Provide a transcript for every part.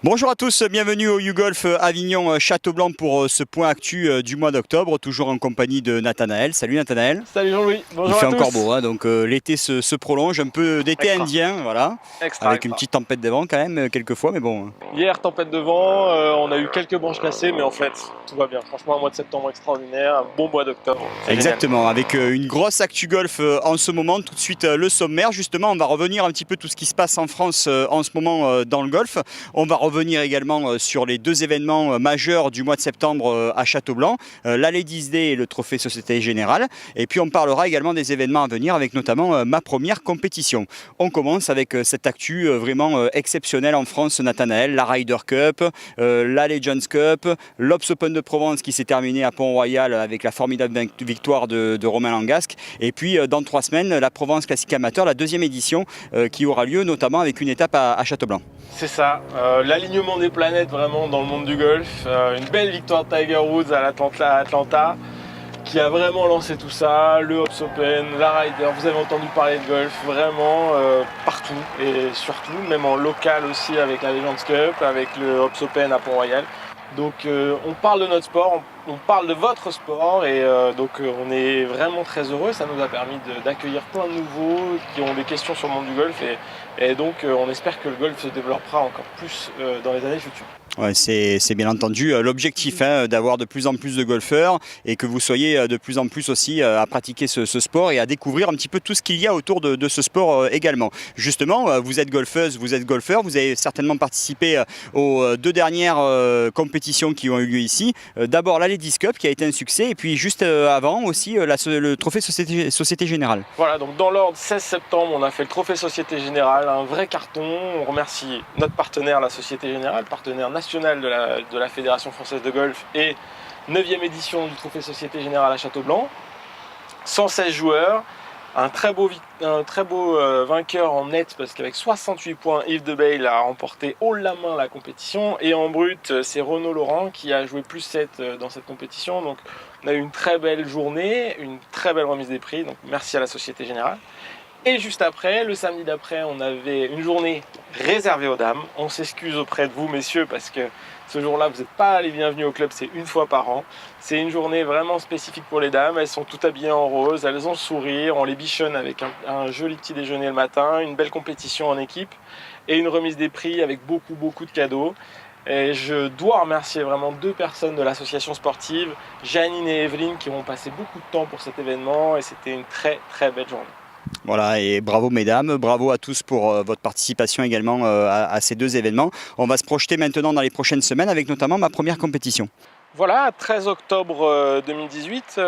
Bonjour à tous, bienvenue au YouGolf Avignon Châteaublanc pour ce point actu du mois d'octobre, toujours en compagnie de Nathanaël. Salut Nathanaël. Salut Jean-Louis, bonjour à tous. Il fait encore beau, hein, donc l'été se prolonge, un peu d'été indien, voilà, avec une petite tempête de vent quand même, quelquefois, mais bon. Hier, tempête de vent, on a eu quelques branches cassées, mais en fait, tout va bien. Franchement, un mois de septembre extraordinaire, un bon mois d'octobre. Exactement, génial. Avec une grosse actu golf en ce moment, tout de suite le sommaire. Justement, on va revenir un petit peu tout ce qui se passe en France en ce moment dans le golf. On va revenir également sur les deux événements majeurs du mois de septembre à Châteaublanc, la Ladies Day et le Trophée Société Générale. Et puis on parlera également des événements à venir avec notamment ma première compétition. On commence avec cette actu vraiment exceptionnelle en France, Nathanaël, la Ryder Cup, la Legends Cup, l'Obs Open de Provence qui s'est terminé à Pont-Royal avec la formidable victoire de Romain Langasque. Et puis dans 3 semaines, la Provence Classique Amateur, la 2e édition qui aura lieu notamment avec une étape à Châteaublanc. C'est ça, l'alignement des planètes vraiment dans le monde du golf, une belle victoire de Tiger Woods à Atlanta qui a vraiment lancé tout ça, le Obs Open, la Ryder, vous avez entendu parler de golf vraiment partout et surtout même en local aussi avec la Legends Cup, avec le Obs Open à Pont-Royal. Donc on parle de notre sport, on parle de votre sport et donc on est vraiment très heureux. Ça nous a permis d'accueillir plein de nouveaux qui ont des questions sur le monde du golf et donc on espère que le golf se développera encore plus dans les années futures. Ouais, c'est bien entendu l'objectif d'avoir de plus en plus de golfeurs et que vous soyez de plus en plus aussi à pratiquer ce sport et à découvrir un petit peu tout ce qu'il y a autour de ce sport également. Justement, vous êtes golfeuse, vous êtes golfeur, vous avez certainement participé aux 2 dernières compétitions qui ont eu lieu ici. D'abord la Ladies Cup qui a été un succès et puis juste avant aussi le Trophée Société Générale. Voilà, donc dans l'ordre 16 septembre, on a fait le Trophée Société Générale, un vrai carton. On remercie notre partenaire, la Société Générale, partenaire national de la Fédération Française de Golf et 9e édition du Trophée Société Générale à Châteaublanc. 116 joueurs, un très beau vainqueur en net parce qu'avec 68 points, Yves Debaille a remporté haut la main la compétition et en brut, c'est Renaud Laurent qui a joué plus 7 dans cette compétition. Donc on a eu une très belle journée, une très belle remise des prix, donc merci à la Société Générale. Et juste après, le samedi d'après, on avait une journée réservée aux dames. On s'excuse auprès de vous, messieurs, parce que ce jour-là, vous n'êtes pas les bienvenus au club, c'est une fois par an. C'est une journée vraiment spécifique pour les dames. Elles sont toutes habillées en rose, elles ont le sourire, on les bichonne avec un joli petit déjeuner le matin, une belle compétition en équipe et une remise des prix avec beaucoup de cadeaux. Et je dois remercier vraiment 2 personnes de l'association sportive, Janine et Evelyne, qui ont passé beaucoup de temps pour cet événement et c'était une très belle journée. Voilà, et bravo mesdames, bravo à tous pour votre participation également à ces 2 événements. On va se projeter maintenant dans les prochaines semaines avec notamment ma première compétition. Voilà, 13 octobre 2018, vous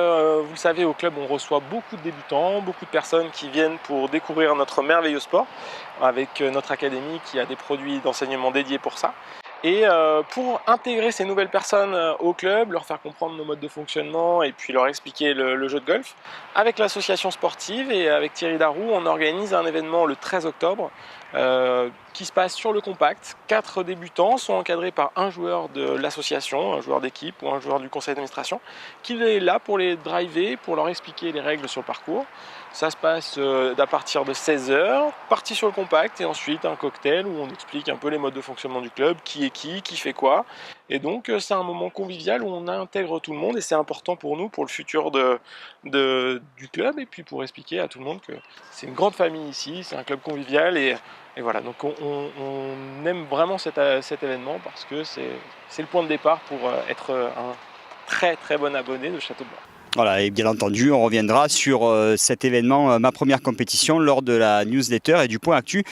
le savez, au club on reçoit beaucoup de débutants, beaucoup de personnes qui viennent pour découvrir notre merveilleux sport avec notre académie qui a des produits d'enseignement dédiés pour ça. Et pour intégrer ces nouvelles personnes au club, leur faire comprendre nos modes de fonctionnement et puis leur expliquer le jeu de golf, avec l'association sportive et avec Thierry Darroux, on organise un événement le 13 octobre qui se passe sur le compact. 4 débutants sont encadrés par un joueur de l'association, un joueur d'équipe ou un joueur du conseil d'administration, qui est là pour les driver, pour leur expliquer les règles sur le parcours. Ça se passe à partir de 16h, partie sur le compact et ensuite un cocktail où on explique un peu les modes de fonctionnement du club, qui est qui fait quoi. Et donc c'est un moment convivial où on intègre tout le monde et c'est important pour nous, pour le futur du club et puis pour expliquer à tout le monde que c'est une grande famille ici, c'est un club convivial et voilà. Donc on aime vraiment cet événement parce que c'est le point de départ pour être un très bon abonné de Châteaublanc. Voilà, et bien entendu, on reviendra sur cet événement, ma première compétition, lors de la newsletter et du point actu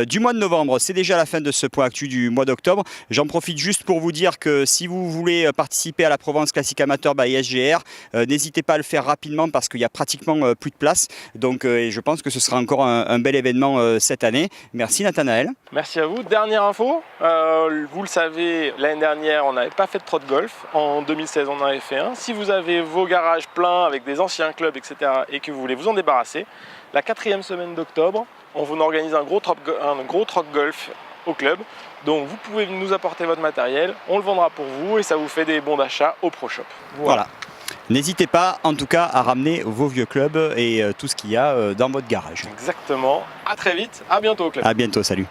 du mois de novembre. C'est déjà la fin de ce point actu du mois d'octobre. J'en profite juste pour vous dire que si vous voulez participer à la Provence Classique Amateur by SGR, n'hésitez pas à le faire rapidement parce qu'il y a pratiquement plus de place. Donc je pense que ce sera encore un bel événement cette année. Merci Nathanaël. Merci à vous. Dernière info, vous le savez, l'année dernière, on n'avait pas fait de pro de golf. En 2016, on en avait fait un. Si vous avez vos garages pleins avec des anciens clubs, etc. et que vous voulez vous en débarrasser, la 4e semaine d'octobre, on vous organise un gros troc golf au club. Donc vous pouvez nous apporter votre matériel, on le vendra pour vous et ça vous fait des bons d'achat au ProShop. Voilà. N'hésitez pas en tout cas à ramener vos vieux clubs et tout ce qu'il y a dans votre garage. Exactement. À très vite, à bientôt au club. À bientôt, salut.